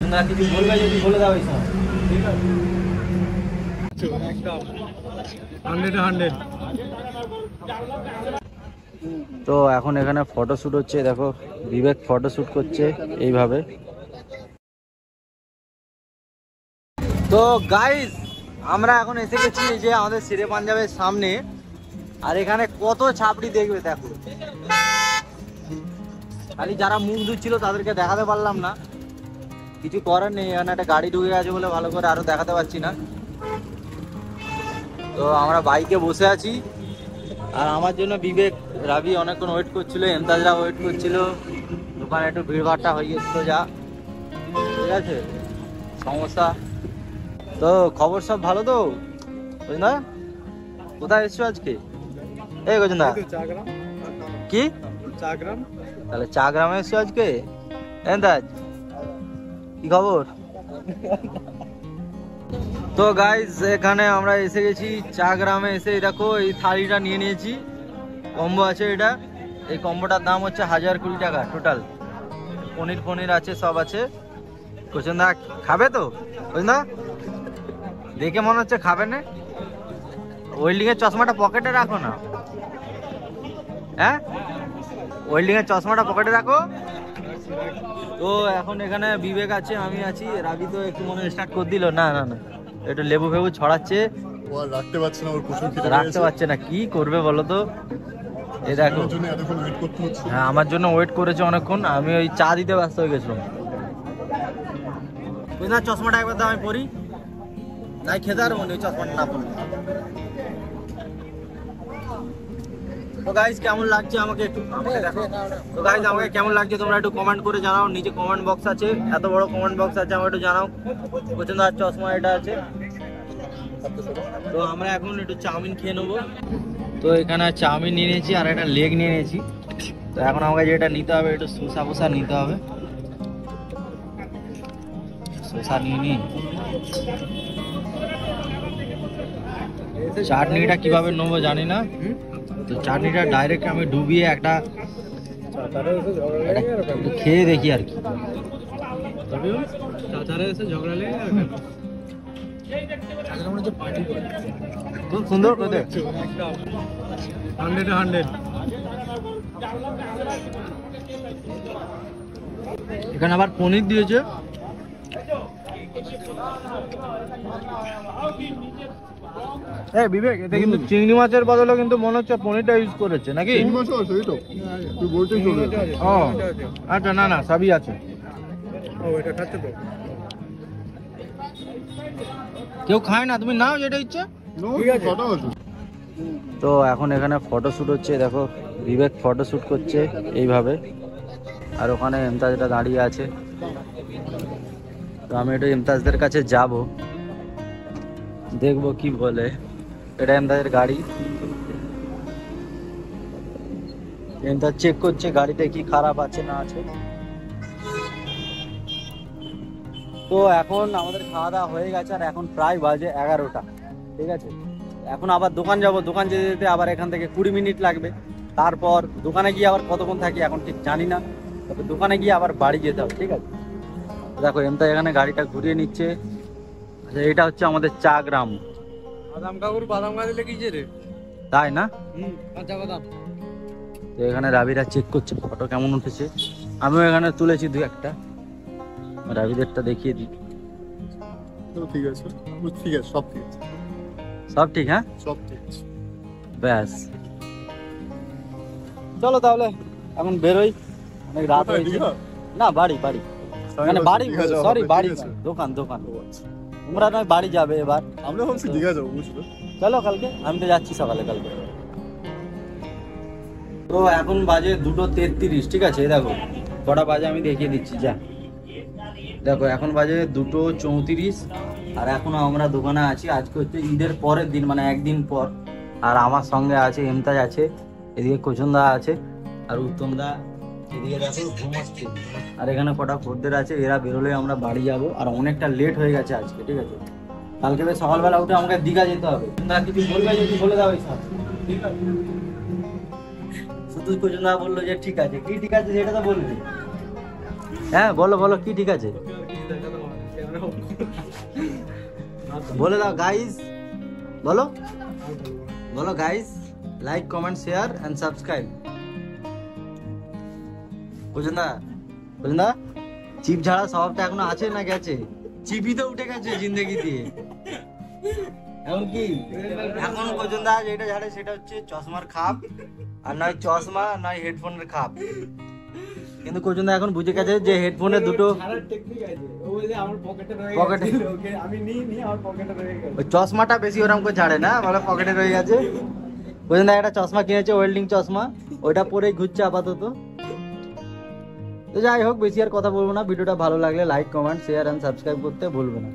তোমরা কিছু বলবে যদি বলে দাও এই সময়। ঠিক আছে, একদম 100 তো এখন এখানে ফটোশুট হচ্ছে, দেখো বিবেক ফটোশুট করছে এইভাবে। তো গাইস আমরা এখন এসে গেছি এই যে আমাদের শেরে পাঞ্জাবের সামনে, আর এখানে কত ছাপড়ি দেখবে দেখো। খালি যারা মুখ ধুচ্ছিল তাদেরকে দেখাতে পারলাম না, কিছু করার নেই, এখানে একটা গাড়ি ঢুকে গেছে বলে ভালো করে আরো দেখাতে পারছি না। তো আমরা বাইকে বসে আছি, আর আমার জন্য বিবেক রাবি অনেকক্ষণ ওয়েট করছিল, এমতাজরা ওয়েট করছিল, দোকানে একটু ভিড়ভাড়টা হয়ে গেছিল যা, ঠিক আছে সমস্যা। তো খবর সব ভালো তো বুঝলা? কোথায় এসছো আজকে? এই গোজনদা কি তাহলে চা গ্রামে এসছো আজকে? এমতাজ কি খবর? তো গাইজ এখানে আমরা এসে গেছি চা গ্রামে। এসে দেখো এই থালিটা নিয়ে নিয়েছি, কম্বো আছে এটা। এই কম্বোটার দাম হচ্ছে 1020 টাকা টোটাল। পনির ফনির আছে, সব আছে। কোচনদা খাবে তো? বুঝলা দেখে মনে হচ্ছে খাবে না। ওয়েল্ডিং এর চশমাটা পকেটে রাখো না, হ্যাঁ ওয়েল্ডিং এর চশমাটা পকেটে রাখো। তো এখন এখানে বিবেক আছে, আমি আছি, রাবি তো একটু মনে স্টার্ট করে দিল। না না না, একটু লেবু ফেবু ছড়াচ্ছে, রাখতে পারছে না, ওর প্রচুর খিদে রাখতে পারছে না, কি করবে বলো তো। এই দেখো হ্যাঁ আমার জন্য ওয়েট করেছে অনেকক্ষণ, আমি ওই চা দিতে ব্যস্ত হয়ে গেছিলাম। বুঝলা চশমাটা একবার দাও আমি পরি, নাই খেতে পারবো না ওই চশমাটা না পড়লে। তো গাইস কেমন লাগছে আমাকে একটু দেখো। তো গাইস আমাকে কেমন লাগছে তোমরা একটু কমেন্ট করে জানাও, নিচে কমেন্ট বক্স আছে, এত বড় কমেন্ট বক্স আছে, আমাকে একটু জানাও। পছন্দ আর চশমা এটা আছে। তো আমরা এখন একটু চাউমিন খেয়ে নেবো। তো এখানে চাউমিন নিয়ে নিয়েছি আর একটা লেগ নিয়ে নিয়েছি। তো এখন আমাকে যেটা নিতে হবে একটু শসা ফসা নিতে হবে, শসা নিয়ে নিই। চাটনিটা কিভাবে নেবো জানি না, তো চাটনিটা ডাইরেক্ট আমি ডুবিয়ে একটা খেয়ে দেখি আর কি। খুব সুন্দর করে 100 এখানে আবার পনির দিয়েছে। বিবেক এটা কিন্তু চিংড়ি মাছের বদলে কিন্তু মনে হচ্ছে পনিরটা ইউজ করেছে নাকি? ও আচ্ছা, না না সবই আছে। কেউ খায় না, তুমি নাও যেটা ইচ্ছে। তো এখন এখানে ফটোশুট হচ্ছে, দেখো বিবেক ফটোশুট করছে এইভাবে, আর ওখানে এমতাজটা দাঁড়িয়ে আছে। তো আমি একটু এমতাজদের কাছে যাব, দেখবো কি বলে। এটা এমতাজের গাড়ি, এমতাজ চেক করছে গাড়িতে কি খারাপ আছে না আছে। তো এখন আমাদের খাওয়া দাওয়া হয়ে গেছে, আর এখন প্রায় বাজে 11টা, ঠিক আছে। এখন আবার দোকান যাব, দোকান যেতে যেতে আবার এখান থেকে 20 মিনিট লাগবে। তারপর দোকানে গিয়ে আবার কতক্ষণ থাকি এখন ঠিক জানি না, তবে দোকানে গিয়ে আবার বাড়ি যেতে হবে, ঠিক আছে। দেখো এমতাজ এখানে গাড়িটা ঘুরিয়ে নিচ্ছে। আচ্ছা এটা হচ্ছে আমাদের চা গ্রাম। বাদাম কাকুর বাদাম গাছ লেগেছে রে, তাই না? কাঁচা বাদাম। তো এখানে রাবিরা চেক করছে ফটো কেমন উঠেছে, আমিও এখানে তুলেছি দু একটা, রাবিদেরটা দেখিয়ে দিই। ঠিক আছে, ঠিক আছে, সব ঠিক আছে, সব ঠিক, হ্যাঁ সব ঠিক আছে, ব্যাস। চলো তাহলে এখন বেরোই, অনেক রাত হয়েছে। না বাড়ি বাড়ি, মানে বাড়ি সরি বাড়ি, দোকান দোকান। তোমরা নয় বাড়ি যাবে এবার, আমরা ভাবছি দীঘা যাবো বুঝলো। চলো কালকে, আমি তো যাচ্ছি সকালে কালকে। তো এখন বাজে 2:33, ঠিক আছে। দেখো কটা বাজে আমি দেখিয়ে দিচ্ছি, যা দেখো এখন বাজে 2:34, আর এখনো আমরা দোকানে আছি। আজকে হচ্ছে ঈদের পরের দিন, মানে একদিন পর। আর আমার সঙ্গে আছে এমতাজ আছে, এদিকে কোচনদা আছে, আর উত্তমদা এদিকে দেখো ঘুমাচ্ছে। আর এখানে কটা খদ্দের আছে, এরা বেরোলে আমরা বাড়ি যাব। আর অনেকটা লেট হয়ে গেছে আজকে, ঠিক আছে। কালকে সকালবেলা উঠে আমাকে দীঘা যেতে হবে। না কিছু বলবে যদি বলে দাও এই সব, ঠিক আছে। শুধু কোচনদা বললো যে ঠিক আছে, কি ঠিক আছে সেটা তো বলবি। হ্যাঁ বলো বলো কি ঠিক আছে। বলে দাও গাইস, বলো বলো guys, like comment share and subscribe. বুঝলেন না? বুঝলেন না? চিপ ঝাড়া স্বভাবটা এখনো আছে না গেছে? চিপই তো উঠে গেছে জিন্দগি দিয়ে। এখন কি এখন পর্যন্ত আজ এটা ঝাড়ে সেটা হচ্ছে চশমার খাপ, আর নয় চশমা নয় হেডফোনের খাপ। কিন্তু পর্যন্ত এখন বুঝে গেছে যে হেডফোনের দুটো পকেটে, ওই চশমাটা বেশি ওরকম করে ঝাড়ে না, বলে পকেটে রয়ে গেছে। পর্যন্ত একটা চশমা কিনেছে, ওয়েল্ডিং চশমা, ওইটা পরেই ঘুরছে আপাতত। তো যাই হোক, বেশি আর কথা বলবো না। ভিডিওটা ভালো লাগলে like comment share and subscribe করতে ভুলবে না।